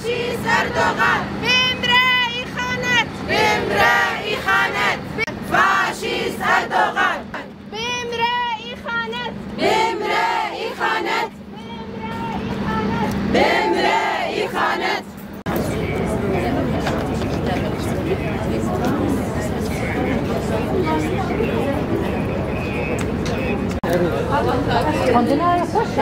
فاشیست اردوغان بامرأي خانت بامرأي خانت فاشیست اردوغان بامرأي خانت بامرأي خانت بامرأي خانت عندنا يخش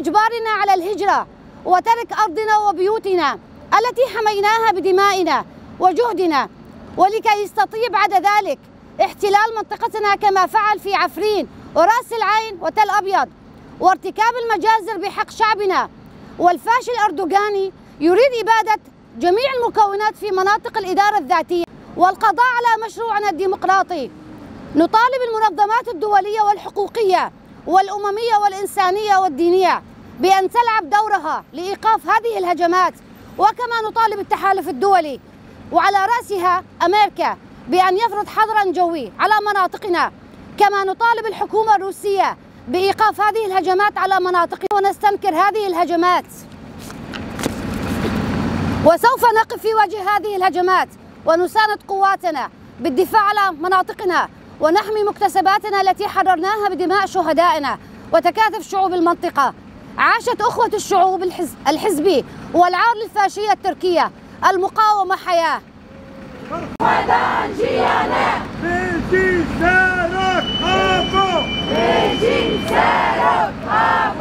إجبارنا على الهجرة وترك أرضنا وبيوتنا التي حميناها بدمائنا وجهدنا، ولكي يستطيع بعد ذلك احتلال منطقتنا كما فعل في عفرين ورأس العين وتل أبيض، وارتكاب المجازر بحق شعبنا. والفاشل الأردوغاني يريد إبادة جميع المكونات في مناطق الإدارة الذاتية والقضاء على مشروعنا الديمقراطي. نطالب المنظمات الدولية والحقوقية والأممية والإنسانية والدينية بأن تلعب دورها لإيقاف هذه الهجمات، وكما نطالب التحالف الدولي وعلى رأسها أمريكا بأن يفرض حظرا جوي على مناطقنا، كما نطالب الحكومة الروسية بإيقاف هذه الهجمات على مناطقنا، ونستنكر هذه الهجمات وسوف نقف في وجه هذه الهجمات ونساند قواتنا بالدفاع على مناطقنا ونحمي مكتسباتنا التي حررناها بدماء شهدائنا وتكاتف شعوب المنطقة. عاشت أخوة الشعوب الحزبي والعار للفاشية التركية. المقاومة حياة. Beijinho, Serok, Abo!